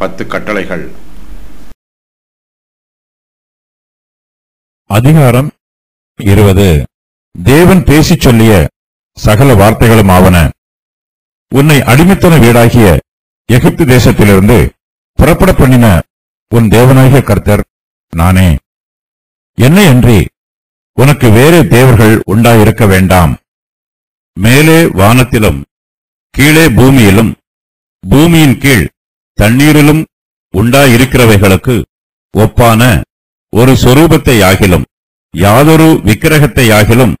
10 கட்டளைகள். அதிகாரம் 20. தேவன் பேசிச் சொல்லிய சகல வார்த்தைகளும் ஆவன. உன்னை அடிமைத்தன வீடாகிய எகிப்து தேசத்திலிருந்து புறப்பட பண்ணின உன் தேவனாகிய கர்த்தர் நானே. என்னையன்றி உனக்கு வேறே தேவர்கள் உண்டாயிருக்க வேண்டாம். மேலே வானத்திலும் கீழே பூமியிலும் பூமியின் கீழ் தண்ணீரிலும் உண்டாயிருக்கிறவைகளுக்கு ஒப்பான ஒரு சொரூபத்தை ஆகிலும் யாதொரு விக்கிரகத்தை ஆகிலும்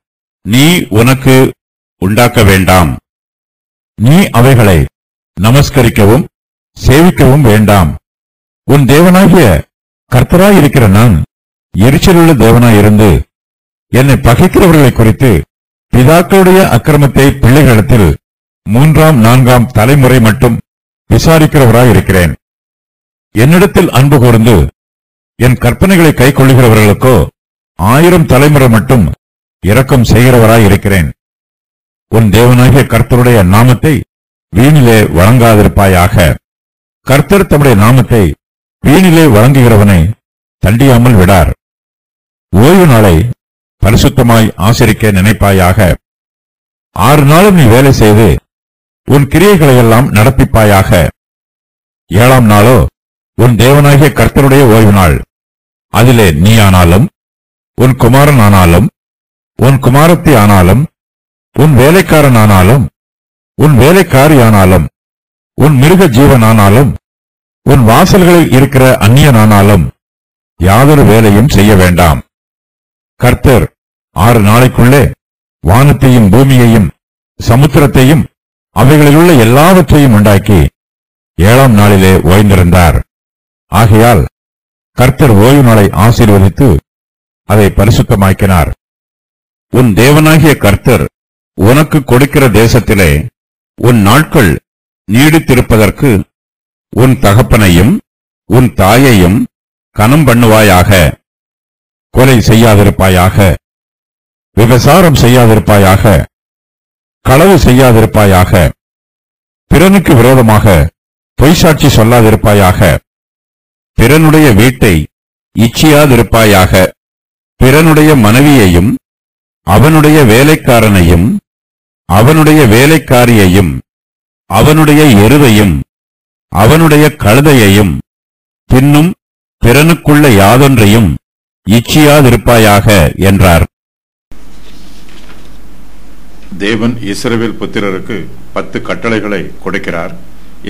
நீ உனக்கு உண்டாக்க வேண்டாம். நீ அவைகளை நமஸ்கரிக்கவும் சேவிக்கவும் வேண்டாம். உன் தேவனாகிய கர்த்தராயிருக்கிற நான் எரிச்சலுள்ள தேவனாயிருந்து என்னை பகைக்கிறவர்களை குறித்து பிதாக்களுடைய அக்கிரமத்தை பிள்ளைகளிடத்தில் 3ஆம் 4ஆம் தலைமுறை மட்டும் விசாரிக்கிறவராயிருக்கிறேன். என்னிடத்தில் அன்பு கூர்ந்து என் கற்பனைகளை கை கொள்ளுகிறவர்களுக்கோ 1000 தலைமுறை மட்டும் இரக்கம் செய்கிறவராயிருக்கிறேன். உன் தேவனாகிய கர்த்தருடைய நாமத்தை வீணிலே வழங்காதிருப்பாயாக. கர்த்தர் தம்முடைய நாமத்தை வீணிலே வழங்குகிறவனை தண்டியாமல் விடார். ஓய்வு நாளை பரிசுத்தமாய் ஆசரிக்க நினைப்பாயாக. 6 நாளும் நீ வேலை செய்து உன் கிரியைகளையெல்லாம் நடப்பிப்பாயாக. 7ஆம் நாளோ உன் தேவனாகிய கர்த்தருடைய ஓய்வு நாள். அதிலே நீ ஆனாலும் உன் குமாரன் ஆனாலும் உன் குமாரத்தி ஆனாலும் உன் வேலைக்காரன் ஆனாலும் உன் வேலைக்காரி ஆனாலும் உன் மிருக ஜீவனானாலும் உன் வாசல்களில் இருக்கிற அந்நியனானாலும் யாதொரு வேலையும் செய்ய வேண்டாம். கர்த்தர் 6 நாளைக்குள்ளே வானத்தையும் பூமியையும் சமுத்திரத்தையும் அவைகளிலுள்ள எல்லாவற்றையும் உண்டாக்கி 7ஆம் நாளிலே ஓய்ந்திருந்தார். ஆகையால் கர்த்தர் ஓய்வு நாளை ஆசீர்வதித்து அதை பரிசுத்தமாக்கினார். உன் தேவனாகிய கர்த்தர் உனக்கு கொடுக்கிற தேசத்திலே உன் நாட்கள் நீடித்திருப்பதற்கு உன் தகப்பனையும் உன் தாயையும் கனம் பண்ணுவாயாக. கொலை செய்யாதிருப்பாயாக. விபசாரம் செய்யாதிருப்பாயாக. களவு செய்யாதிருப்பாயாக. பிறனுக்கு விரோதமாக பொய்சாட்சி சொல்லாதிருப்பாயாக. பிறனுடைய வீட்டை இச்சியாதிருப்பாயாக. பிறனுடைய மனைவியையும் அவனுடைய வேலைக்காரனையும் அவனுடைய வேலைக்காரியையும் அவனுடைய எருதையும் அவனுடைய கழுதையையும் பின்னும் பிறனுக்குள்ள யாதொன்றையும் இச்சியாதிருப்பாயாக என்றார். தேவன் இஸ்ரவேல் புத்திரருக்கு 10 கட்டளைகளை கொடுக்கிறார்.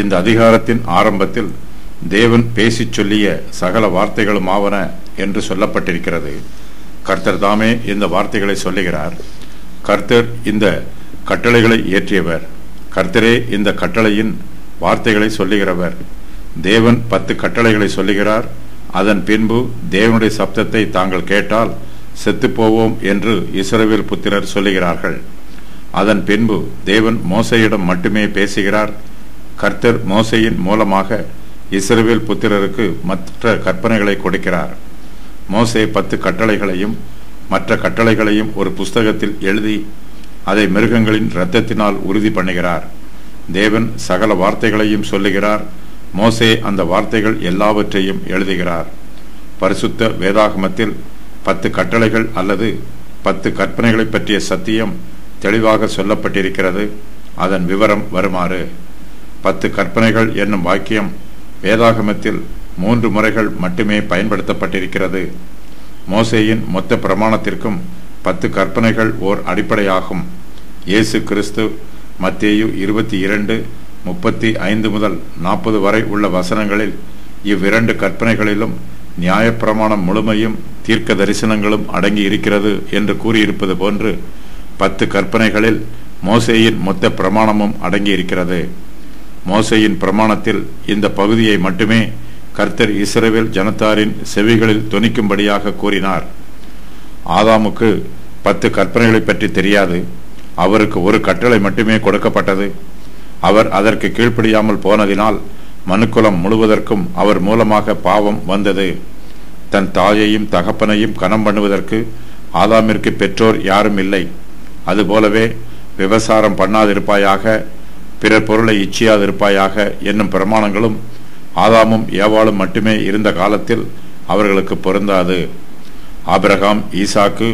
இந்த அதிகாரத்தின் ஆரம்பத்தில் தேவன் பேசிச் சொல்லிய சகல வார்த்தைகளும் ஆவன என்று சொல்லப்பட்டிருக்கிறது. கர்த்தர் தாமே இந்த வார்த்தைகளை சொல்லுகிறார். கர்த்தர் இந்த கட்டளைகளை இயற்றியவர். கர்த்தரே இந்த கட்டளையின் வார்த்தைகளை சொல்லுகிறவர். தேவன் 10 கட்டளைகளை சொல்லுகிறார். அதன் பின்பு தேவனுடைய சப்தத்தை தாங்கள் கேட்டால் செத்துப்போவோம் என்று இஸ்ரவேல் புத்திரர் சொல்லுகிறார்கள். அதன் பின்பு தேவன் மோசேயிடம் மட்டுமே பேசுகிறார். கர்த்தர் மோசேயின் மூலமாக இஸ்ரவேல் புத்திரருக்கு மற்ற கற்பனைகளை கொடுக்கிறார். மோசே 10 கட்டளைகளையும் மற்ற கட்டளைகளையும் ஒரு புஸ்தகத்தில் எழுதி அதை மிருகங்களின் இரத்தத்தினால் உறுதி பண்ணுகிறார். தேவன் சகல வார்த்தைகளையும் சொல்லுகிறார். மோசே அந்த வார்த்தைகள் எல்லாவற்றையும் எழுதுகிறார். பரிசுத்த வேதாகமத்தில் 10 கட்டளைகள் அல்லது 10 கற்பனைகளை பற்றிய சத்தியம் தெளிவாக சொல்லப்பட்டிருக்கிறது. அதன் விவரம் வருமாறு: 10 கற்பனைகள் என்னும் வாக்கியம் வேதாகமத்தில் 3 முறைகள் மட்டுமே பயன்படுத்தப்பட்டிருக்கிறது. மோசேயின் மொத்த பிரமாணத்திற்கும் 10 கற்பனைகள் ஓர் அடிப்படையாகும். இயேசு கிறிஸ்து மத்தேயு 22:35 முதல் 40 வரை உள்ள வசனங்களில் இவ்விரண்டு கற்பனைகளிலும் நியாயப்பிரமாணம் முழுமையும் தீர்க்க தரிசனங்களும் அடங்கி இருக்கிறது என்று கூறியிருப்பது போன்று 10 கற்பனைகளில் மோசேயின் மொத்த பிரமாணமும் அடங்கி இருக்கிறது. மோசேயின் பிரமாணத்தில் இந்த பகுதியை மட்டுமே கர்த்தர் இஸ்ரவேல் ஜனத்தாரின் செவிகளில் தொனிக்கும்படியாக கூறினார். ஆதாமுக்கு 10 கற்பனைகளை பற்றி தெரியாது. அவருக்கு ஒரு கட்டளை மட்டுமே கொடுக்கப்பட்டது. அவர் அதற்கு கீழ்ப்படியாமல் போனதினால் மனுக்குலம் முழுவதற்கும் அவர் மூலமாக பாவம் வந்தது. தன் தாயையும் தகப்பனையும் கனம் பண்ணுவதற்கு ஆதாமிற்கு பெற்றோர் யாரும் இல்லை. அதுபோலவே விபசாரம் பண்ணாதிருப்பாயாக, பிறர் பொருளை இச்சியாதிருப்பாயாக என்னும் பிரமாணங்களும் ஆதாமும் ஏவாளும் மட்டுமே இருந்த காலத்தில் அவர்களுக்கு பொருந்தாது. ஆபிரகாம், ஈசாக்கு,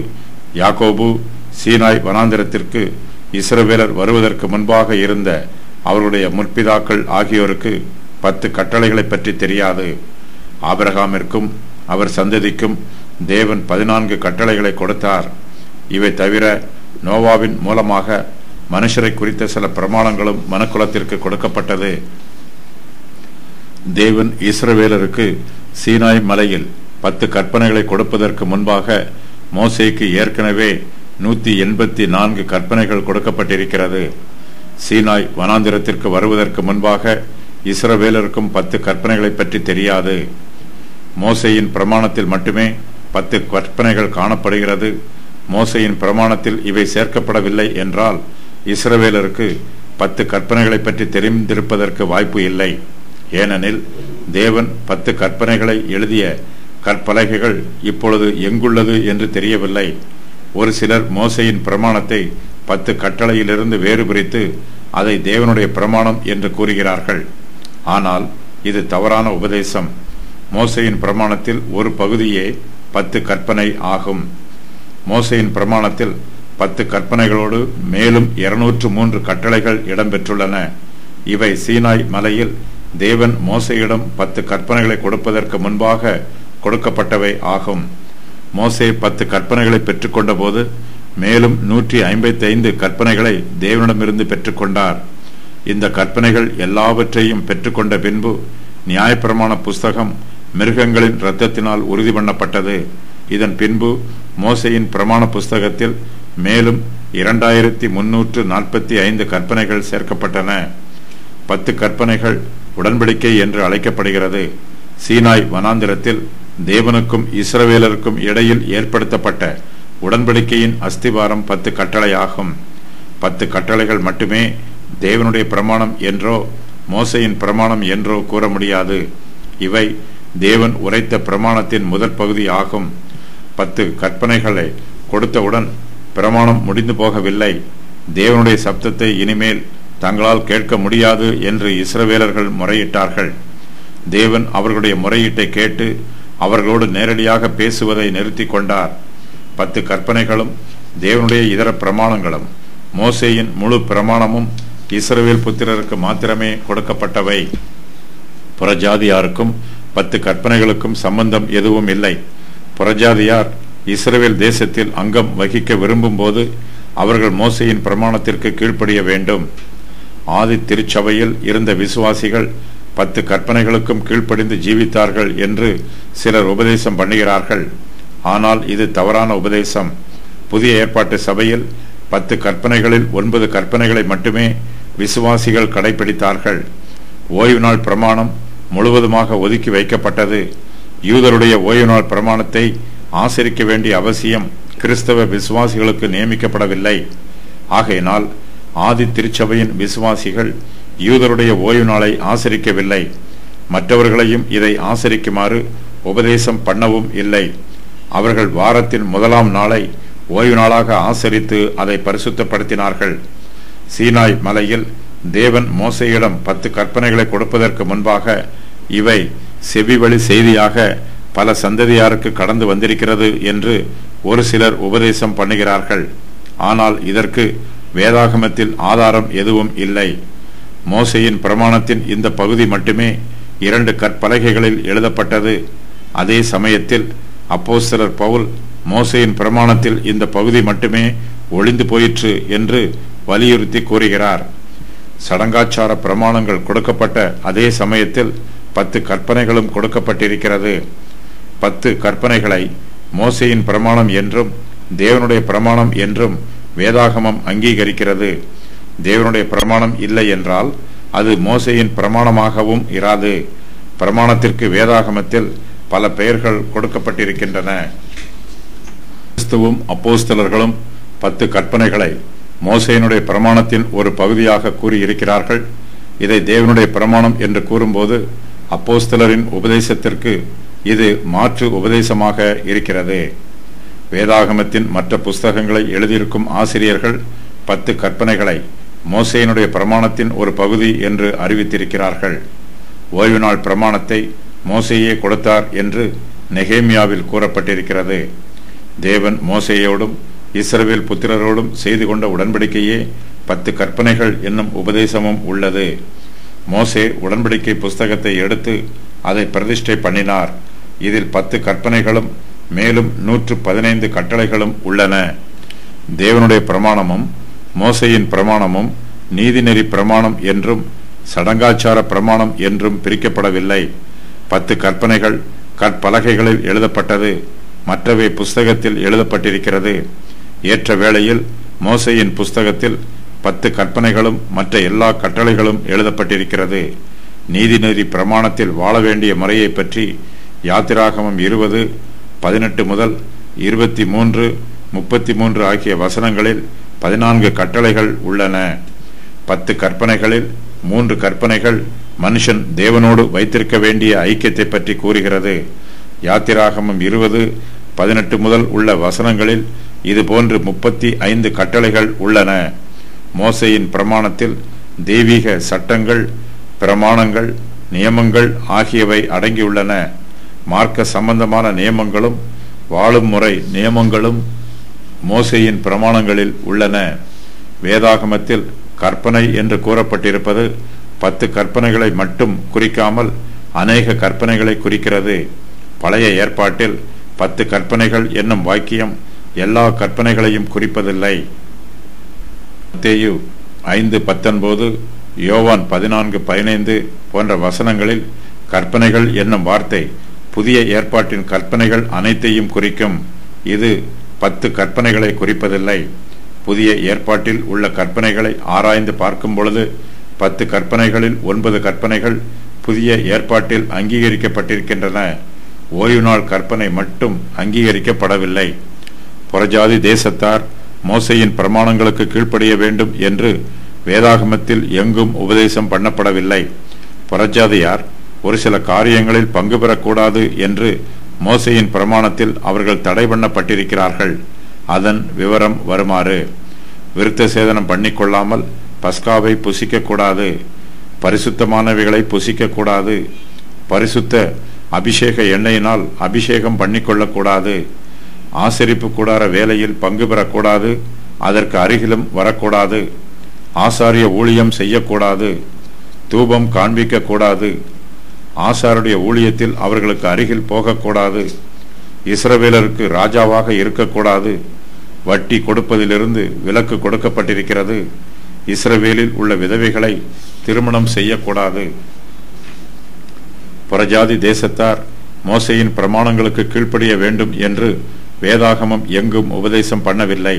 யாக்கோபு சீனாய் வனாந்திரத்திற்கு இஸ்ரவேலர் வருவதற்கு முன்பாக இருந்த அவர்களுடைய முற்பிதாக்கள் ஆகியோருக்கு 10 கட்டளைகளை பற்றி தெரியாது. ஆபிரகாமிற்கும் அவர் சந்ததிக்கும் தேவன் 14 கட்டளைகளை கொடுத்தார். இவை தவிர நோவாவின் மூலமாக மனுஷரை குறித்த சில பிரமாணங்களும் மனுக்குலத்திற்கு கொடுக்கப்பட்டது. தேவன் இஸ்ரவேலருக்கு சீனாய் மலையில் 10 கற்பனைகளை கொடுப்பதற்கு முன்பாக மோசேக்கு ஏற்கனவே 184 கற்பனைகள் கொடுக்கப்பட்டிருக்கிறது. சீனாய் வனாந்திரத்திற்கு வருவதற்கு முன்பாக இஸ்ரவேலருக்கும் 10 கற்பனைகளை பற்றி தெரியாது. மோசேயின் பிரமாணத்தில் மட்டுமே 10 கற்பனைகள் காணப்படுகிறது. மோசேயின் பிரமாணத்தில் இவை சேர்க்கப்படவில்லை என்றால் இஸ்ரவேலருக்கு 10 கற்பனைகளை பற்றி தெரிந்திருப்பதற்கு வாய்ப்பு இல்லை. ஏனெனில் தேவன் 10 கற்பனைகளை எழுதிய கற்பலகைகள் இப்பொழுது எங்குள்ளது என்று தெரியவில்லை. ஒரு சிலர் மோசேயின் பிரமாணத்தை 10 கட்டளையிலிருந்து வேறு பிரித்து அதை தேவனுடைய பிரமாணம் என்று கூறுகிறார்கள். ஆனால் இது தவறான உபதேசம். மோசேயின் பிரமாணத்தில் ஒரு பகுதியே 10 கற்பனை ஆகும். மோசேயின் பிரமாணத்தில் 10 கற்பனைகளோடு மேலும் 203 கட்டளைகள் இடம்பெற்றுள்ளன. இவை சீனாய் மலையில் தேவன் மோசேயிடம் 10 கற்பனைகளை கொடுப்பதற்கு முன்பாக கொடுக்கப்பட்டவை ஆகும். மோசே 10 கற்பனைகளை பெற்றுக்கொண்ட போது மேலும் 155 கற்பனைகளை தேவனிடமிருந்து பெற்றுக்கொண்டார். இந்த கற்பனைகள் எல்லாவற்றையும் பெற்றுக்கொண்ட பின்பு நியாயப்பிரமாண புஸ்தகம் மிருகங்களின் இரத்தத்தினால் உறுதி பண்ணப்பட்டது. இதன் பின்பு மோசேயின் பிரமாண புஸ்தகத்தில் மேலும் 2345 கற்பனைகள் சேர்க்கப்பட்டன. 10 கற்பனைகள் உடன்படிக்கை என்று அழைக்கப்படுகிறது. சீனாய் வனாந்திரத்தில் தேவனுக்கும் இஸ்ரவேலருக்கும் இடையில் ஏற்படுத்தப்பட்ட உடன்படிக்கையின் அஸ்திவாரம் 10 கட்டளையாகும். 10 கட்டளைகள் மட்டுமே தேவனுடைய பிரமாணம் என்றோ மோசேயின் பிரமாணம் என்றோ கூற முடியாது. இவை தேவன் உரைத்த பிரமாணத்தின் முதற் பகுதி ஆகும். 10 கற்பனைகளை கொடுத்தவுடன் பிரமாணம் முடிந்து போகவில்லை. தேவனுடைய சப்தத்தை இனிமேல் தங்களால் கேட்க முடியாது என்று இஸ்ரவேலர்கள் முறையிட்டார்கள். தேவன் அவர்களுடைய முறையீட்டை கேட்டு அவர்களோடு நேரடியாக பேசுவதை நிறுத்தி கொண்டார். 10 கற்பனைகளும் தேவனுடைய இதர பிரமாணங்களும் மோசேயின் முழு பிரமாணமும் இஸ்ரவேல் புத்திரருக்கு மாத்திரமே கொடுக்கப்பட்டவை. புறஜாதியாருக்கும் 10 கற்பனைகளுக்கும் சம்பந்தம் எதுவும் இல்லை. புறஜாதியார் இஸ்ரவேல் தேசத்தில் அங்கம் வகிக்க விரும்பும் போது அவர்கள் மோசேயின் பிரமாணத்திற்கு கீழ்ப்படிய வேண்டும். ஆதி திருச்சபையில் இருந்த விசுவாசிகள் 10 கற்பனைகளுக்கும் கீழ்ப்படிந்து ஜீவித்தார்கள் என்று சிலர் உபதேசம் பண்ணுகிறார்கள். ஆனால் இது தவறான உபதேசம். புதிய ஏற்பாட்டு சபையில் 10 கற்பனைகளில் 9 கற்பனைகளை மட்டுமே விசுவாசிகள் கடைபிடித்தார்கள். ஓய்வு நாள் பிரமாணம் முழுவதுமாக ஒதுக்கி வைக்கப்பட்டது. யூதருடைய ஓய்வு நாள் பிரமாணத்தை ஆசரிக்க வேண்டிய அவசியம் கிறிஸ்தவ விசுவாசிகளுக்கு நியமிக்கப்படவில்லை. ஆகையினால் ஆதி திருச்சபையின் விசுவாசிகள் யூதருடைய ஓய்வு நாளை ஆசரிக்கவில்லை. மற்றவர்களையும் இதை ஆசரிக்குமாறு உபதேசம் பண்ணவும் இல்லை. அவர்கள் வாரத்தின் முதலாம் நாளை ஓய்வு நாளாக ஆசரித்து அதை பரிசுத்தப்படுத்தினார்கள். சீனாய் மலையில் தேவன் மோசேயிடம் 10 கற்பனைகளை கொடுப்பதற்கு முன்பாக இவை செவிவழி செய்தியாக பல சந்ததியாருக்கு கடந்து வந்திருக்கிறது என்று ஒரு சிலர் உபதேசம் பண்ணுகிறார்கள். ஆனால் இதற்கு வேதாகமத்தில் ஆதாரம் எதுவும் இல்லை. மோசேயின் பிரமாணத்தின் இந்த பகுதி மட்டுமே 2 கற்பலகைகளில் எழுதப்பட்டது. அதே சமயத்தில் அப்போஸ்தலர் பவுல் மோசேயின் பிரமாணத்தில் இந்த பகுதி மட்டுமே ஒளிந்து போயிற்று என்று வலியுறுத்தி கூறுகிறார். சடங்காச்சார பிரமாணங்கள் கொடுக்கப்பட்ட அதே சமயத்தில் 10 கற்பனைகளும் கொடுக்கப்பட்டிருக்கிறது. 10 கற்பனைகளை மோசேயின் பிரமாணம் என்றும் தேவனுடைய பிரமாணம் என்றும் வேதாகமம் அங்கீகரிக்கிறது. தேவனுடைய பிரமாணம் இல்லை என்றால் அது மோசேயின் பிரமாணமாகவும் இராது. பிரமாணத்திற்கு வேதாகமத்தில் பல பெயர்கள் கொடுக்கப்பட்டிருக்கின்றன. கிறிஸ்துவும் அப்போஸ்தலர்களும் 10 கற்பனைகளை மோசேயினுடைய பிரமாணத்தின் ஒரு பகுதியாக கூறியிருக்கிறார்கள். இதை தேவனுடைய பிரமாணம் என்று கூறும்போது அப்போஸ்தலரின் உபதேசத்திற்கு இது மாற்று உபதேசமாக இருக்கிறது. வேதாகமத்தின் மற்ற புஸ்தகங்களை எழுதியிருக்கும் ஆசிரியர்கள் 10 கற்பனைகளை மோசேயினுடைய பிரமாணத்தின் ஒரு பகுதி என்று அறிவித்திருக்கிறார்கள். ஓய்வு நாள் பிரமாணத்தை மோசேயே கொடுத்தார் என்று நெகேமியாவில் கூறப்பட்டிருக்கிறது. தேவன் மோசேயோடும் இஸ்ரவேல் புத்திரரோடும் செய்து கொண்ட உடன்படிக்கையே 10 கற்பனைகள் என்னும் உபதேசமும் உள்ளது. மோசே உடன்படிக்கை புஸ்தகத்தை எடுத்து அதை பிரதிஷ்டை பண்ணினார். இதில் 10 கற்பனைகளும் மேலும் 115 கட்டளைகளும் உள்ளன. தேவனுடைய பிரமாணமும் மோசேயின் பிரமாணமும் நீதிநெறி பிரமாணம் என்றும் சடங்காச்சார பிரமாணம் என்றும் பிரிக்கப்படவில்லை. 10 கற்பனைகள் கற்பலகைகளில் எழுதப்பட்டது, மற்றவை புஸ்தகத்தில் எழுதப்பட்டிருக்கிறது. ஏற்ற வேளையில் மோசேயின் புஸ்தகத்தில் 10 கற்பனைகளும் மற்ற எல்லா கட்டளைகளும் எழுதப்பட்டிருக்கிறது. நீதிநெறி பிரமாணத்தில் வாழ வேண்டிய முறையை பற்றி யாத்திராகமம் 20:18 முதல் 23:33 ஆகிய வசனங்களில் 14 கட்டளைகள் உள்ளன. 10 கற்பனைகளில் 3 கற்பனைகள் மனுஷன் தேவனோடு வைத்திருக்க வேண்டிய ஐக்கியத்தை பற்றி கூறுகிறது. யாத்திராகமம் 20:18 முதல் உள்ள வசனங்களில் இதுபோன்று 35 கட்டளைகள் உள்ளன. மோசேயின் பிரமாணத்தில் தெய்வீக சட்டங்கள், பிரமாணங்கள், நியமங்கள் ஆகியவை அடங்கியுள்ளன. மார்க்க சம்பந்தமான நியமங்களும் வாழும் முறை நியமங்களும் மோசேயின் பிரமாணங்களில் உள்ளன. வேதாகமத்தில் கற்பனை என்று கூறப்பட்டிருப்பது 10 கற்பனைகளை மட்டும் குறிக்காமல் அநேக கற்பனைகளை குறிக்கிறது. பழைய ஏற்பாட்டில் 10 கற்பனைகள் என்னும் வாக்கியம் எல்லா கற்பனைகளையும் குறிப்பதில்லை. மத்தேயு 5:19, யோவான் 14:15 போன்ற வசனங்களில் கற்பனைகள் என்னும் வார்த்தை புதிய ஏற்பாட்டின் கற்பனைகள் அனைத்தையும் குறிக்கும். இது 10 கற்பனைகளை குறிப்பதில்லை. புதிய ஏற்பாட்டில் உள்ள கற்பனைகளை ஆராய்ந்து பார்க்கும் பொழுது 10 கற்பனைகளில் 9 கற்பனைகள் புதிய ஏற்பாட்டில் அங்கீகரிக்கப்பட்டிருக்கின்றன. ஓய்வு நாள் கற்பனை மட்டும் அங்கீகரிக்கப்படவில்லை. புறஜாதி தேசத்தார் மோசேயின் பிரமாணங்களுக்கு கீழ்ப்படிய வேண்டும் என்று வேதாகமத்தில் எங்கும் உபதேசம் பண்ணப்படவில்லை. புறஜாதியார் ஒரு சில காரியங்களில் பங்கு பெறக்கூடாது என்று மோசேயின் பிரமாணத்தில் அவர்கள் தடை பண்ணப்பட்டிருக்கிறார்கள். அதன் விவரம் வருமாறு: விருத்த சேதனம் பண்ணிக்கொள்ளாமல் பஸ்காவை புசிக்கக்கூடாது, பரிசுத்தமானவைகளை புசிக்கக்கூடாது, பரிசுத்த அபிஷேக எண்ணெயினால் அபிஷேகம் பண்ணிக்கொள்ளக்கூடாது, ஆசரிப்பு கூடார வேலையில் பங்கு பெறக்கூடாது, அதற்கு அருகிலும் வரக்கூடாது, ஆசாரிய ஊழியம் செய்யக்கூடாது, தூபம் காண்பிக்கக்கூடாது, ஆசாருடைய ஊழியத்தில் அவர்களுக்கு அருகில் போகக்கூடாது, இஸ்ரவேலருக்கு ராஜாவாக இருக்கக்கூடாது, வட்டி கொடுப்பதிலிருந்து விலக்கு கொடுக்கப்பட்டிருக்கிறது, இஸ்ரவேலில் உள்ள விதவைகளை திருமணம் செய்யக்கூடாது. புறஜாதி தேசத்தார் மோசேயின் பிரமாணங்களுக்கு கீழ்ப்படிய வேண்டும் என்று வேதாகமம் எங்கும் உபதேசம் பண்ணவில்லை.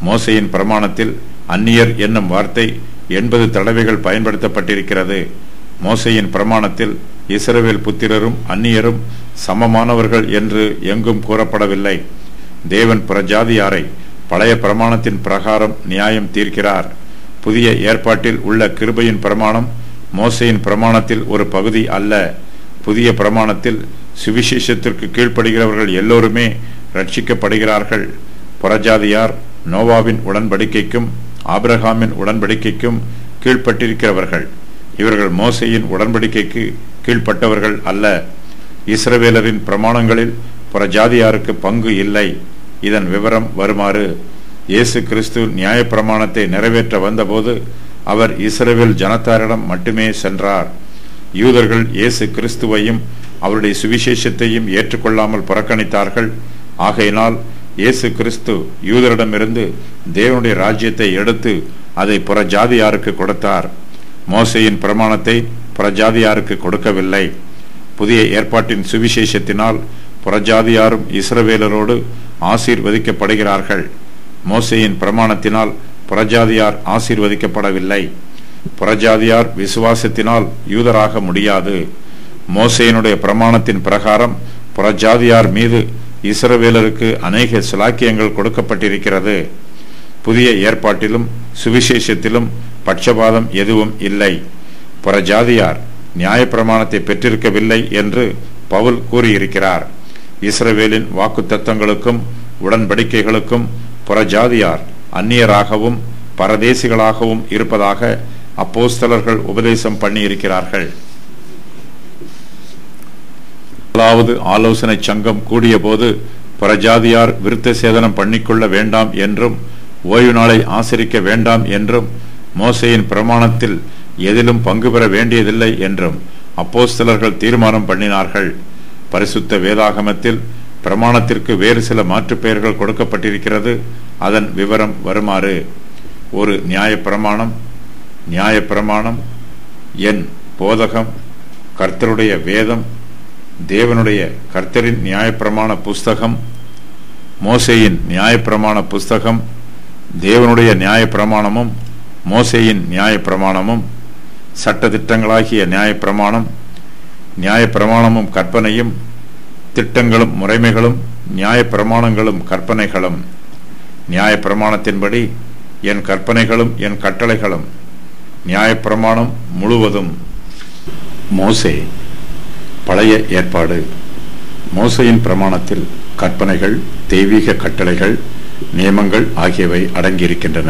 மோசேயின் பிரமாணத்தில் அந்நியர் என்னும் வார்த்தை 80 தடவைகள் பயன்படுத்தப்பட்டிருக்கிறது. மோசேயின் பிரமாணத்தில் இஸ்ரவேல் புத்திரரும் அந்நியரும் சமமானவர்கள் என்று எங்கும் கூறப்படவில்லை. தேவன் புறஜாதியாரை பழைய பிரமாணத்தின் பிரகாரம் நியாயம் தீர்க்கிறார். புதிய ஏற்பாட்டில் உள்ள கிருபையின் பிரமாணம் மோசேயின் பிரமாணத்தில் ஒரு பகுதி அல்ல. புதிய பிரமாணத்தில் சுவிசேஷத்திற்கு கீழ்ப்படுகிறவர்கள் எல்லோருமே ரட்சிக்கப்படுகிறார்கள். புறஜாதியார் நோவாவின் உடன்படிக்கைக்கும் ஆபிரகாமின் உடன்படிக்கைக்கும் கீழ்ப்பட்டிருக்கிறவர்கள். இவர்கள் மோசேயின் உடன்படிக்கைக்கு கீழ்ப்பட்டவர்கள் அல்ல. இஸ்ரவேலரின் பிரமாணங்களில் புறஜாதியாருக்கு பங்கு இல்லை. இதன் விவரம் வருமாறு: இயேசு கிறிஸ்து நியாயப்பிரமாணத்தை நிறைவேற்ற வந்தபோது அவர் இஸ்ரவேல் ஜனத்தாரிடம் மட்டுமே சென்றார். யூதர்கள் இயேசு கிறிஸ்துவையும் அவருடைய சுவிசேஷத்தையும் ஏற்றுக்கொள்ளாமல் புறக்கணித்தார்கள். ஆகையினால் இயேசு கிறிஸ்து யூதரிடமிருந்து தேவனுடைய ராஜ்யத்தை எடுத்து அதை புறஜாதியாருக்கு கொடுத்தார். மோசேயின் பிரமாணத்தை புறஜாதியாருக்கு கொடுக்கவில்லை. புதிய ஏற்பாட்டின் சுவிசேஷத்தினால் புறஜாதியாரும் இஸ்ரவேலரோடு ஆசீர்வதிக்கப்படுகிறார்கள். மோசேயின் பிரமாணத்தினால் புறஜாதியார் ஆசீர்வதிக்கப்படவில்லை. புறஜாதியார் விசுவாசத்தினால் யூதராக முடியாது. மோசேயினுடைய பிரமாணத்தின் பிரகாரம் புறஜாதியார் மீது இஸ்ரவேலருக்கு அநேக சிலாக்கியங்கள் கொடுக்கப்பட்டிருக்கிறது. புதிய ஏற்பாட்டிலும் சுவிசேஷத்திலும் பட்சபாதம் எதுவும் இல்லை. புறஜாதியார் நியாயப்பிரமாணத்தை பெற்றிருக்கவில்லை என்று பவுல் கூறியிருக்கிறார். இஸ்ரவேலின் வாக்குத்தத்தங்களுக்கும் உடன்படிக்கைகளுக்கும் புறஜாதியார் அந்நியராகவும் பரதேசிகளாகவும் இருப்பதாக அப்போஸ்தலர்கள் உபதேசம் பண்ணியிருக்கிறார்கள். முதலாவது ஆலோசனை சங்கம் கூடிய போது புறஜாதியார் விருத்த சேதனம் பண்ணிக்கொள்ள வேண்டாம் என்றும் ஓய்வு நாளை ஆசரிக்க வேண்டாம் என்றும் மோசேயின் பிரமாணத்தில் எதிலும் பங்கு பெற வேண்டியதில்லை என்றும் அப்போஸ்தலர்கள் தீர்மானம் பண்ணினார்கள். பரிசுத்த வேதாகமத்தில் பிரமாணத்திற்கு வேறு சில மாற்று பெயர்கள் கொடுக்கப்பட்டிருக்கிறது. அதன் விவரம் வருமாறு: ஒரு நியாயப்பிரமாணம், என் போதகம், கர்த்தருடைய வேதம், தேவனுடைய கர்த்தரின் நியாயப்பிரமாண புஸ்தகம், மோசேயின் நியாயப்பிரமாண புஸ்தகம், தேவனுடைய நியாயப்பிரமாணமும் மோசேயின் நியாயப்பிரமாணமும், சட்டதிட்டங்களாகிய நியாயப்பிரமாணமும் கற்பனையும், திட்டங்களும் முறைமைகளும், நியாயப்பிரமாணங்களும் கற்பனைகளும். நியாயப்பிரமாணத்தின்படி என் கற்பனைகளும் என் கட்டளைகளும். நியாயப்பிரமாணம் முழுவதும். மோசே. பழைய ஏற்பாடு. மோசேயின் பிரமாணத்தில் கற்பனைகள், தெய்வீக கட்டளைகள், நியமங்கள் ஆகியவை அடங்கியிருக்கின்றன.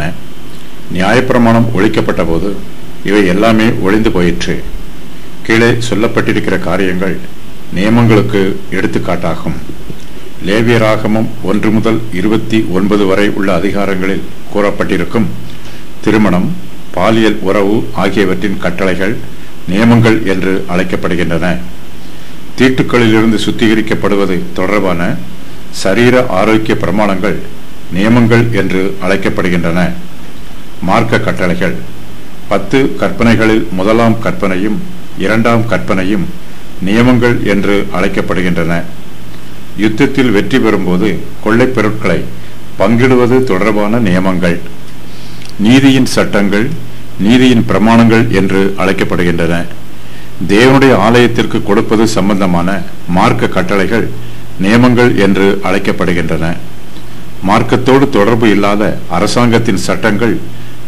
நியாயப்பிரமாணம் ஒழிக்கப்பட்ட போது இவை எல்லாமே ஒழிந்து போயிற்று. கீழே சொல்லப்பட்டிருக்கிற காரியங்கள் நியமங்களுக்கு எடுத்துக்காட்டாகும். லேவியராகமம் 1 முதல் 29 வரை உள்ள அதிகாரங்களில் கூறப்பட்டிருக்கும் திருமணம், பாலியல் உறவு ஆகியவற்றின் கட்டளைகள் நியமங்கள் என்று அழைக்கப்படுகின்றன. தீட்டுக்களிலிருந்து சுத்திகரிக்கப்படுவது தொடர்பான சரீர ஆரோக்கிய பிரமாணங்கள் நியமங்கள் என்று அழைக்கப்படுகின்றன. மார்க்க கட்டளைகள். 10 கற்பனைகளில் முதலாம் கற்பனையும் 2ஆம் கற்பனையும் நியமங்கள் என்று அழைக்கப்படுகின்றன. யுத்தத்தில் வெற்றி பெறும்போது கொள்ளைப் பொருட்களை பங்கிடுவது தொடர்பான நியமங்கள். நீதியின் சட்டங்கள் நீதியின் பிரமாணங்கள் என்று அழைக்கப்படுகின்றன. தேவனுடைய ஆலயத்திற்கு கொடுப்பது சம்பந்தமான மார்க்க கட்டளைகள் நியமங்கள் என்று அழைக்கப்படுகின்றன. மார்க்கத்தோடு தொடர்பு இல்லாத அரசாங்கத்தின் சட்டங்கள்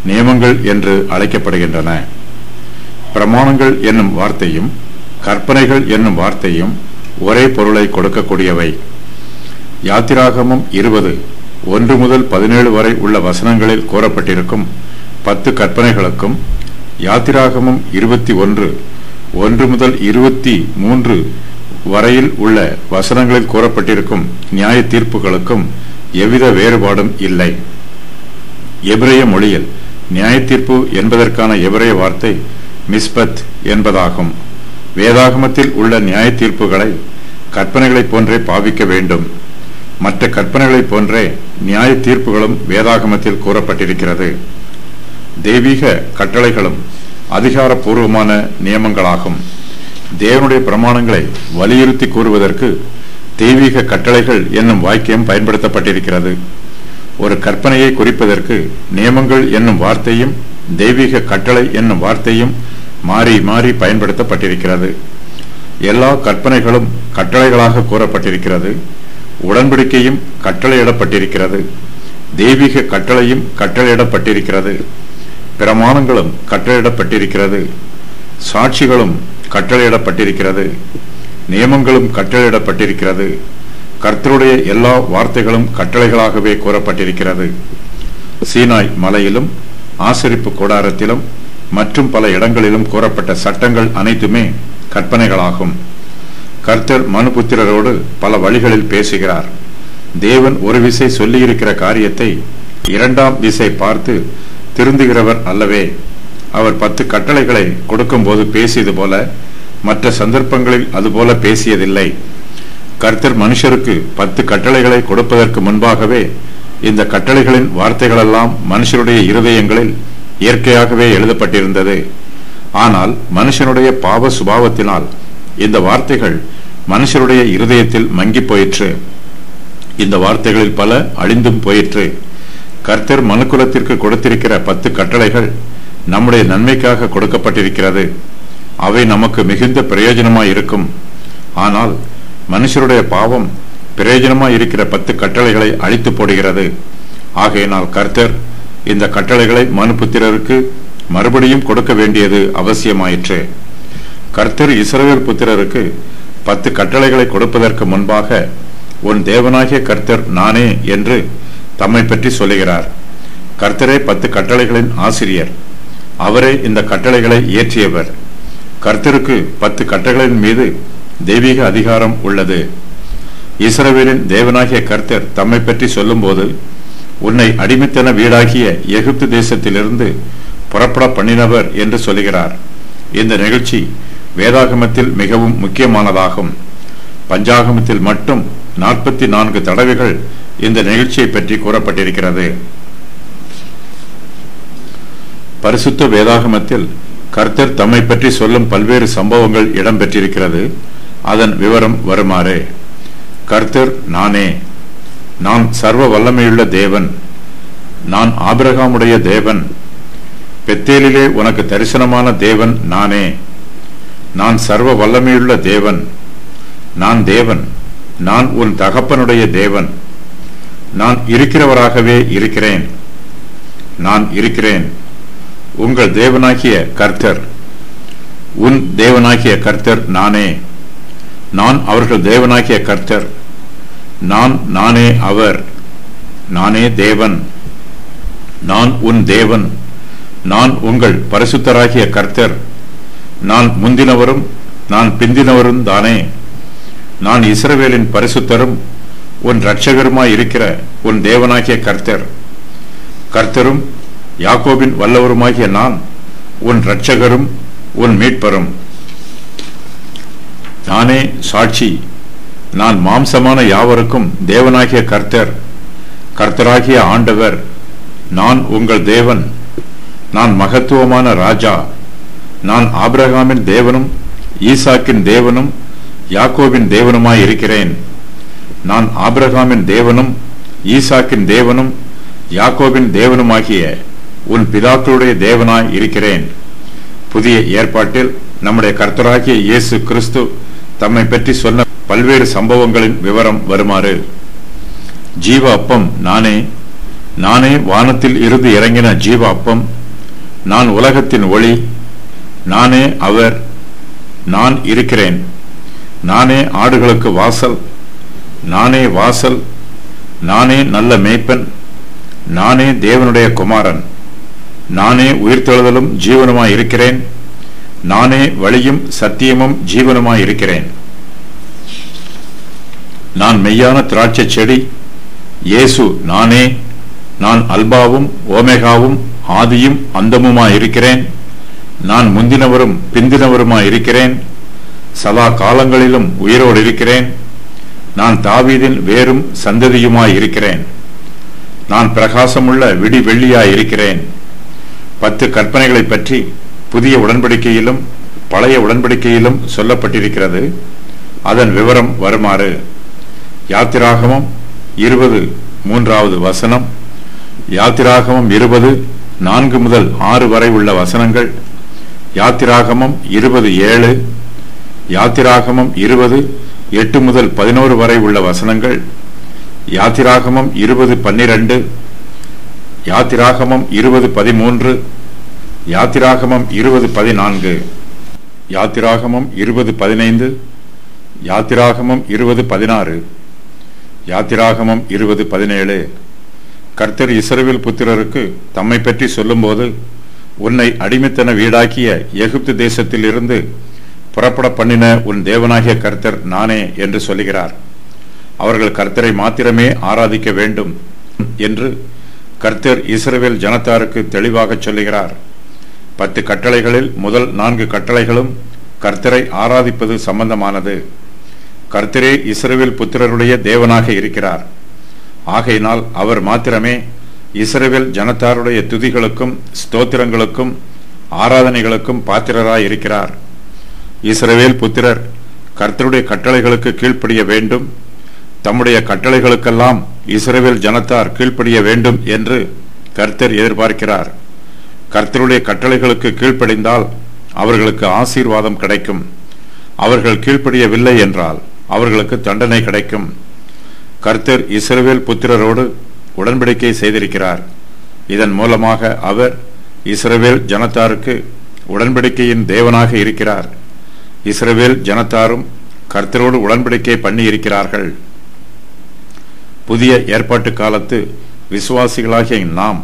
நியமங்கள் என்று அழைக்கப்படுகின்றன. பிரமாணங்கள் என்னும் வார்த்தையும் கற்பனைகள் என்னும் வார்த்தையும் ஒரே பொருளை கொடுக்கக்கூடியவை. யாத்திராகமம் 20 1 முதல் 17 வரை உள்ள வசனங்களில் கூறப்பட்டிருக்கும் 10 கற்பனைகளுக்கும் யாத்திராகமம் 21 1 முதல் 23 வரையில் உள்ள வசனங்களில் கூறப்பட்டிருக்கும் நியாய தீர்ப்புகளுக்கும் எவ்வித வேறுபாடும் இல்லை. எபிரேய மொழியில் நியாய தீர்ப்பு என்பதற்கான எபிரேய வார்த்தை மிஸ்பத் என்பதாகும். வேதாகமத்தில் உள்ள நியாய தீர்ப்புகளை கற்பனைகளைப் போன்றே பாவிக்க வேண்டும். மற்ற கற்பனைகளைப் போன்றே நியாய தீர்ப்புகளும் வேதாகமத்தில் கூறப்பட்டிருக்கிறது. தெய்வீக கட்டளைகளும் அதிகாரப்பூர்வமான நியமங்களாகும். தேவனுடைய பிரமாணங்களை வலியுறுத்தி கூறுவதற்கு தெய்வீக கட்டளைகள் என்னும் வாக்கியம் பயன்படுத்தப்பட்டிருக்கிறது. ஒரு கற்பனையை குறிப்பதற்கு நியமங்கள் என்னும் வார்த்தையும் தெய்வீக கட்டளை என்னும் வார்த்தையும் மாறி மாறி பயன்படுத்தப்பட்டிருக்கிறது. எல்லா கற்பனைகளும் கட்டளைகளாக கூறப்பட்டிருக்கிறது. உடன்படிக்கையும் கட்டளையிடப்பட்டிருக்கிறது. தெய்வீக கட்டளையும் கட்டளையிடப்பட்டிருக்கிறது. பிரமாணங்களும் கட்டளையிடப்பட்டிருக்கிறது. சாட்சிகளும் கட்டளையிடப்பட்டிருக்கிறது. நியமங்களும் கட்டளையிடப்பட்டிருக்கிறது. கர்த்தருடைய எல்லா வார்த்தைகளும் கட்டளைகளாகவே கூறப்பட்டிருக்கிறது. சீனாய் மலையிலும் ஆசரிப்பு கூடாரத்திலும் மற்றும் பல இடங்களிலும் கூறப்பட்ட சட்டங்கள் அனைத்துமே கற்பனைகளாகும். கர்த்தர் மனுபுத்திரரோடு பல வழிகளில் பேசுகிறார். தேவன் ஒரு விசை சொல்லியிருக்கிற காரியத்தை 2ஆம் விசை பார்த்து திருந்துகிறவர் அல்லவே. அவர் 10 கட்டளைகளை கொடுக்கும் போது பேசியது போல மற்ற சந்தர்ப்பங்களில் அதுபோல பேசியதில்லை. கர்த்தர் மனுஷருக்கு 10 கட்டளைகளை கொடுப்பதற்கு முன்பாகவே இந்த கட்டளைகளின் வார்த்தைகளெல்லாம் மனுஷருடைய இருதயங்களில் இயற்கையாகவே எழுதப்பட்டிருந்தது. ஆனால் மனுஷனுடைய பாவ சுபாவத்தினால் இந்த வார்த்தைகள் மனுஷருடைய இருதயத்தில் மங்கி போயிற்று. இந்த வார்த்தைகளில் பல அழிந்தும் போயிற்று. கர்த்தர் மனுக்குலத்திற்கு கொடுத்திருக்கிற 10 கட்டளைகள் நம்முடைய நன்மைக்காக கொடுக்கப்பட்டிருக்கிறது. அவை நமக்கு மிகுந்த பிரயோஜனமாய் இருக்கும். ஆனால் மனுஷருடைய பாவம் பிரயோஜனமாய் இருக்கிற 10 கட்டளைகளை அழித்து போடுகிறது. ஆகையினால் கர்த்தர் இந்த கட்டளைகளை மனுபுத்திரருக்கு மறுபடியும் கொடுக்க வேண்டியது அவசியமாயிற்று. கர்த்தர் இஸ்ரவேல் புத்திரருக்கு 10 கட்டளைகளை கொடுப்பதற்கு முன்பாக உன் தேவனாகிய கர்த்தர் நானே என்று தம்மை பற்றி சொல்லுகிறார். கர்த்தரே 10 கட்டளைகளின் ஆசிரியர். அவரே இந்த கட்டளைகளை இயற்றியவர். கர்த்தருக்கு 10 கட்டளைகளின் மீது தெய்வீக அதிகாரம் உள்ளது. இஸ்ரவேலின் தேவனாகிய கர்த்தர் தம்மை பற்றி சொல்லும்போது, உன்னை அடிமைத்தன வீடாகிய எகிப்து தேசத்திலிருந்து புறப்பட பண்ணினவர் என்று சொல்லுகிறார். இந்த நிகழ்ச்சி வேதாகமத்தில் மிகவும் முக்கியமானதாகும். பஞ்சாகமத்தில் மட்டும் 44 தடவைகள் இந்த நிகழ்ச்சியை பற்றி கூறப்பட்டிருக்கிறது. பரிசுத்த வேதாகமத்தில் கர்த்தர் தம்மை பற்றி சொல்லும் பல்வேறு சம்பவங்கள் இடம்பெற்றிருக்கிறது. அதன் விவரம் வருமாறு: கர்த்தர் நானே, நான் சர்வ வல்லமையுள்ள தேவன், நான் ஆபிரகாமுடைய தேவன், பெத்தேலிலே உனக்கு தரிசனமான தேவன் நானே, நான் சர்வ வல்லமையுள்ள தேவன், நான் தேவன், நான் உன் தகப்பனுடைய தேவன், நான் இருக்கிறவராகவே இருக்கிறேன், நான் இருக்கிறேன், உங்கள் தேவனாகிய கர்த்தர், உன் தேவனாகிய கர்த்தர் நானே, நான் அவர்கள் தேவனாகிய கர்த்தர், நானே அவர், நானே தேவன், நான் உன் தேவன், நான் உங்கள் பரிசுத்தராகிய கர்த்தர், நான் முந்தினவரும் நான் பிந்தினவரும் தானே, நான் இஸ்ரவேலின் பரிசுத்தரும் உன் இரட்சகருமாய் இருக்கிற உன் தேவனாகிய கர்த்தர், கர்த்தரும் யாக்கோபின் வல்லவருமாகிய நான் உன் இரட்சகரும் உன் மீட்பரும். நானே சாட்சி, நான் மாம்சமான யாவருக்கும் தேவனாகிய கர்த்தர், கர்த்தராகிய ஆண்டவர், நான் உங்கள் தேவன், நான் மகத்துவமான ராஜா, நான் ஆபிரகாமின் தேவனும் ஈசாக்கின் தேவனும் யாக்கோபின் தேவனுமாய் இருக்கிறேன், நான் ஆபிரகாமின் தேவனும் ஈசாக்கின் தேவனும் யாக்கோபின் தேவனுமாகிய உன் பிதாக்களுடைய தேவனாய் இருக்கிறேன். புதிய ஏற்பாட்டில் நம்முடைய கர்த்தராகிய இயேசு கிறிஸ்து தம்மை பற்றி சொன்ன பல்வேறு சம்பவங்களின் விவரம் வருமாறு: ஜீவ அப்பம் நானே, நானே வானத்தில் இருந்து இறங்கின ஜீவ அப்பம், நான் உலகத்தின் ஒளி, நானே அவர், நான் இருக்கிறேன், நானே ஆடுகளுக்கு வாசல், நானே வாசல், நானே நல்ல மேய்ப்பன், நானே தேவனுடைய குமாரன், நானே உயிர்த்தெழுதலும் ஜீவனுமாய் இருக்கிறேன், நானே வழியும் சத்தியமும் ஜீவனுமாய் இருக்கிறேன், நான் மெய்யான திராட்சை செடி, இயேசு நானே, நான் அல்பாவும் ஓமேகாவும் ஆதியும் அந்தமுமாய் இருக்கிறேன், நான் முந்தினவரும் பிந்தினவருமாய் இருக்கிறேன், சதா காலங்களிலும் உயிரோடு இருக்கிறேன், நான் தாவீதின் வேரும் சந்ததியுமாய் இருக்கிறேன், நான் பிரகாசமுள்ள விடி வெள்ளியாய் இருக்கிறேன். 10 கற்பனைகளை பற்றி புதிய உடன்படிக்கையிலும் பழைய உடன்படிக்கையிலும் சொல்லப்பட்டிருக்கிறது. அதன் விவரம் வருமாறு: யாத்திராகமம் 20:3 வசனம், யாத்திராகமம் 20:4 முதல் 6 வரை உள்ள வசனங்கள், யாத்திராகமம் 20:7, யாத்திராகமம் 20:8 முதல் 11 வரை உள்ள வசனங்கள், யாத்திராகமம் 20:12, யாத்திராகமம் 20:13, யாத்திராகமம் 20:14, யாத்திராகமம் 20:15, யாத்திராகமம் 20:16, யாத்திராகமம் 20:17. கர்த்தர் இஸ்ரவேல் புத்திரருக்கு தம்மை பற்றி சொல்லும்போது, உன்னை அடிமைத்தன வீடாக்கிய எகிப்து தேசத்தில் இருந்து புறப்பட பண்ணின உன் தேவனாகிய கர்த்தர் நானே என்று சொல்லுகிறார். அவர்கள் கர்த்தரை மாத்திரமே ஆராதிக்க வேண்டும் என்று கர்த்தர் இஸ்ரவேல் ஜனத்தாருக்கு தெளிவாக சொல்லுகிறார். 10 கட்டளைகளில் முதல் 4 கட்டளைகளும் கர்த்தரை ஆராதிப்பது சம்பந்தமானது. கர்த்தரே இஸ்ரவேல் புத்திரருடைய தேவனாக இருக்கிறார். ஆகையினால் அவர் மாத்திரமே இஸ்ரவேல் ஜனத்தாருடைய துதிகளுக்கும் ஸ்தோத்திரங்களுக்கும் ஆராதனைகளுக்கும் பாத்திரராய் இருக்கிறார். இஸ்ரவேல் புத்திரர் கர்த்தருடைய கட்டளைகளுக்கு கீழ்ப்படிய வேண்டும், தம்முடைய கட்டளைகளுக்கெல்லாம் இஸ்ரவேல் ஜனத்தார் கீழ்ப்படிய வேண்டும் என்று கர்த்தர் எதிர்பார்க்கிறார். கர்த்தருடைய கட்டளைகளுக்கு கீழ்ப்படிந்தால் அவர்களுக்கு ஆசீர்வாதம் கிடைக்கும். அவர்கள் கீழ்ப்படியவில்லை என்றால் அவர்களுக்கு தண்டனை கிடைக்கும். கர்த்தர் இஸ்ரவேல் புத்திரரோடு உடன்படிக்கை செய்திருக்கிறார். இதன் மூலமாக அவர் இஸ்ரவேல் ஜனத்தாருக்கு உடன்படிக்கையின் தேவனாக இருக்கிறார். இஸ்ரவேல் ஜனத்தாரும் கர்த்தரோடு உடன்படிக்கை பண்ணி இருக்கிறார்கள். புதிய ஏற்பாட்டு காலத்து விசுவாசிகளாகிய நாம்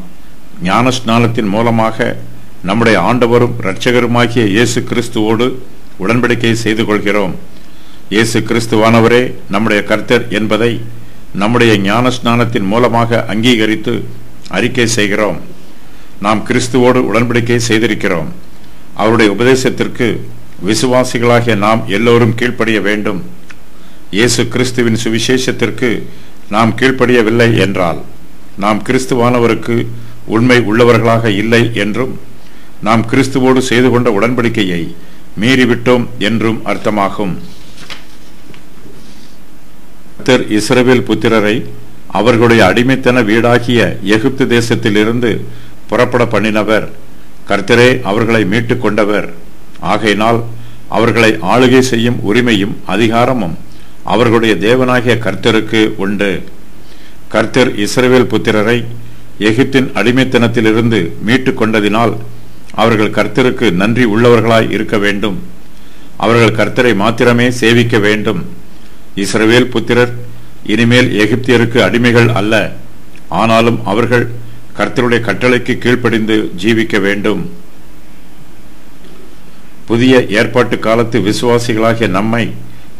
ஞானஸ்நானத்தின் மூலமாக நம்முடைய ஆண்டவரும் இரட்சகருமாகிய இயேசு கிறிஸ்துவோடு உடன்படிக்கை செய்து கொள்கிறோம். இயேசு கிறிஸ்துவானவரே நம்முடைய கர்த்தர் என்பதை நம்முடைய ஞான ஸ்நானத்தின் மூலமாக அங்கீகரித்து அறிக்கை செய்கிறோம். நாம் கிறிஸ்துவோடு உடன்படிக்கை செய்திருக்கிறோம். அவருடைய உபதேசத்திற்கு விசுவாசிகளாகிய நாம் எல்லோரும் கீழ்ப்படிய வேண்டும். இயேசு கிறிஸ்துவின் சுவிசேஷத்திற்கு நாம் கீழ்ப்படியவில்லை என்றால் நாம் கிறிஸ்துவானவருக்கு உண்மை உள்ளவர்களாக இல்லை என்றும் நாம் கிறிஸ்துவோடு செய்து கொண்ட உடன்படிக்கையை மீறிவிட்டோம் என்றும் அர்த்தமாகும். கர்த்தர் இஸ்ரவேல் புத்திரரை அவர்களுடைய அடிமைத்தன வீடாகிய எகிப்து தேசத்திலிருந்து புறப்பட பண்ணினவர். கர்த்தரே அவர்களை மீட்டுக் கொண்டவர். ஆகையினால் அவர்களை ஆளுகை செய்யும் உரிமையும் அதிகாரமும் அவர்களுடைய தேவனாகிய கர்த்தருக்கு உண்டு. கர்த்தர் இஸ்ரவேல் புத்திரரை எகிப்தின் அடிமைத்தனத்திலிருந்து மீட்டுக் கொண்டதினால் அவர்கள் கர்த்தருக்கு நன்றி உள்ளவர்களாய் இருக்க வேண்டும். அவர்கள் கர்த்தரை மாத்திரமே சேவிக்க வேண்டும். இஸ்ரவேல் புத்திரர் இனிமேல் எகிப்தியருக்கு அடிமைகள் அல்ல. ஆனாலும் அவர்கள் கர்த்தருடைய கட்டளைக்கு கீழ்ப்படிந்து ஜீவிக்க வேண்டும். புதிய ஏற்பாட்டு காலத்து விசுவாசிகளாகிய நம்மை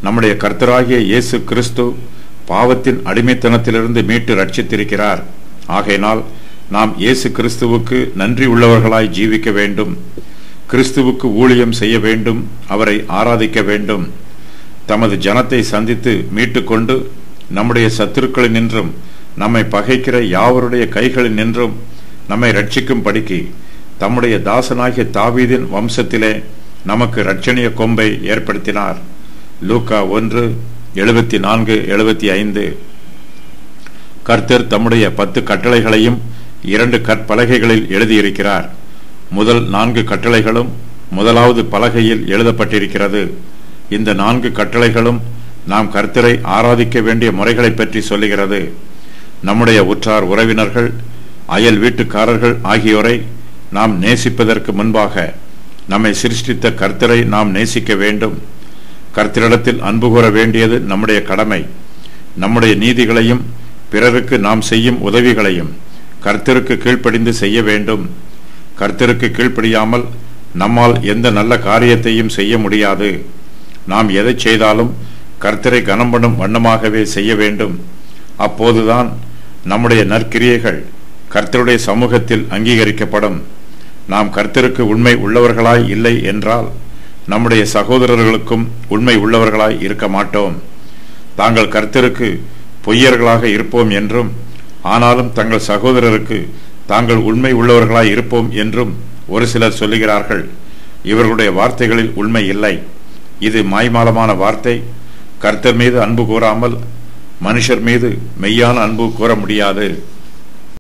நம்முடைய கர்த்தராகிய இயேசு கிறிஸ்து பாவத்தின் அடிமைத்தனத்திலிருந்து மீட்டு ரட்சித்திருக்கிறார். ஆகையினால் நாம் இயேசு கிறிஸ்துவுக்கு நன்றி உள்ளவர்களாய் ஜீவிக்க வேண்டும். கிறிஸ்துவுக்கு ஊழியம் செய்ய வேண்டும். அவரை ஆராதிக்க வேண்டும். தமது ஜனத்தை சந்தித்து மீட்டுக்கொண்டு நம்முடைய சத்துருக்களில் நின்றும் நம்மை பகைக்கிற யாவருடைய கைகளில் நின்றும் நம்மை ரட்சிக்கும் படிக்கு தம்முடைய தாசனாகிய தாவீதின் வம்சத்திலே நமக்கு இரட்சணிய கொம்பை ஏற்படுத்தினார். லூக்கா 1:74-75. கர்த்தர் தம்முடைய 10 கட்டளைகளையும் 2 கற்பலகைகளில் எழுதியிருக்கிறார். முதல் 4 கட்டளைகளும் முதலாவது பலகையில் எழுதப்பட்டிருக்கிறது. இந்த 4 கட்டளைகளும் நாம் கர்த்தரை ஆராதிக்க வேண்டிய முறைகளை பற்றி சொல்லுகிறது. நம்முடைய உற்றார் உறவினர்கள், அயல் வீட்டுக்காரர்கள் ஆகியோரை நாம் நேசிப்பதற்கு முன்பாக நம்மை சிருஷ்டித்த கர்த்தரை நாம் நேசிக்க வேண்டும். கர்த்தரிடத்தில் அன்பு கூற வேண்டியது நம்முடைய கடமை. நம்முடைய நீதிகளையும் பிறருக்கு நாம் செய்யும் உதவிகளையும் கர்த்தருக்கு கீழ்ப்படிந்து செய்ய வேண்டும். கர்த்தருக்கு கீழ்ப்படியாமல் நம்மால் எந்த நல்ல காரியத்தையும் செய்ய முடியாது. நாம் எதை செய்தாலும் கர்த்தரை கனம் பண்ணும் வண்ணமாகவே செய்ய வேண்டும். அப்போதுதான் நம்முடைய நற்கிரியைகள் கர்த்தருடைய சமூகத்தில் அங்கீகரிக்கப்படும். நாம் கர்த்தருக்கு உண்மை உள்ளவர்களாய் இல்லை என்றால் நம்முடைய சகோதரர்களுக்கும் உண்மை உள்ளவர்களாய் இருக்க மாட்டோம். தாங்கள் கர்த்தருக்கு பொய்யர்களாக இருப்போம் என்றும், ஆனாலும் தங்கள் சகோதரருக்கு தாங்கள் உண்மை உள்ளவர்களாய் இருப்போம் என்றும் ஒரு சிலர் சொல்லுகிறார்கள். இவர்களுடைய வார்த்தைகளில் உண்மை இல்லை. இது மாய்மாலமான வார்த்தை. கர்த்தர் மீது அன்பு கூறாமல் மனுஷர் மீது மெய்யான அன்பு கூற முடியாது.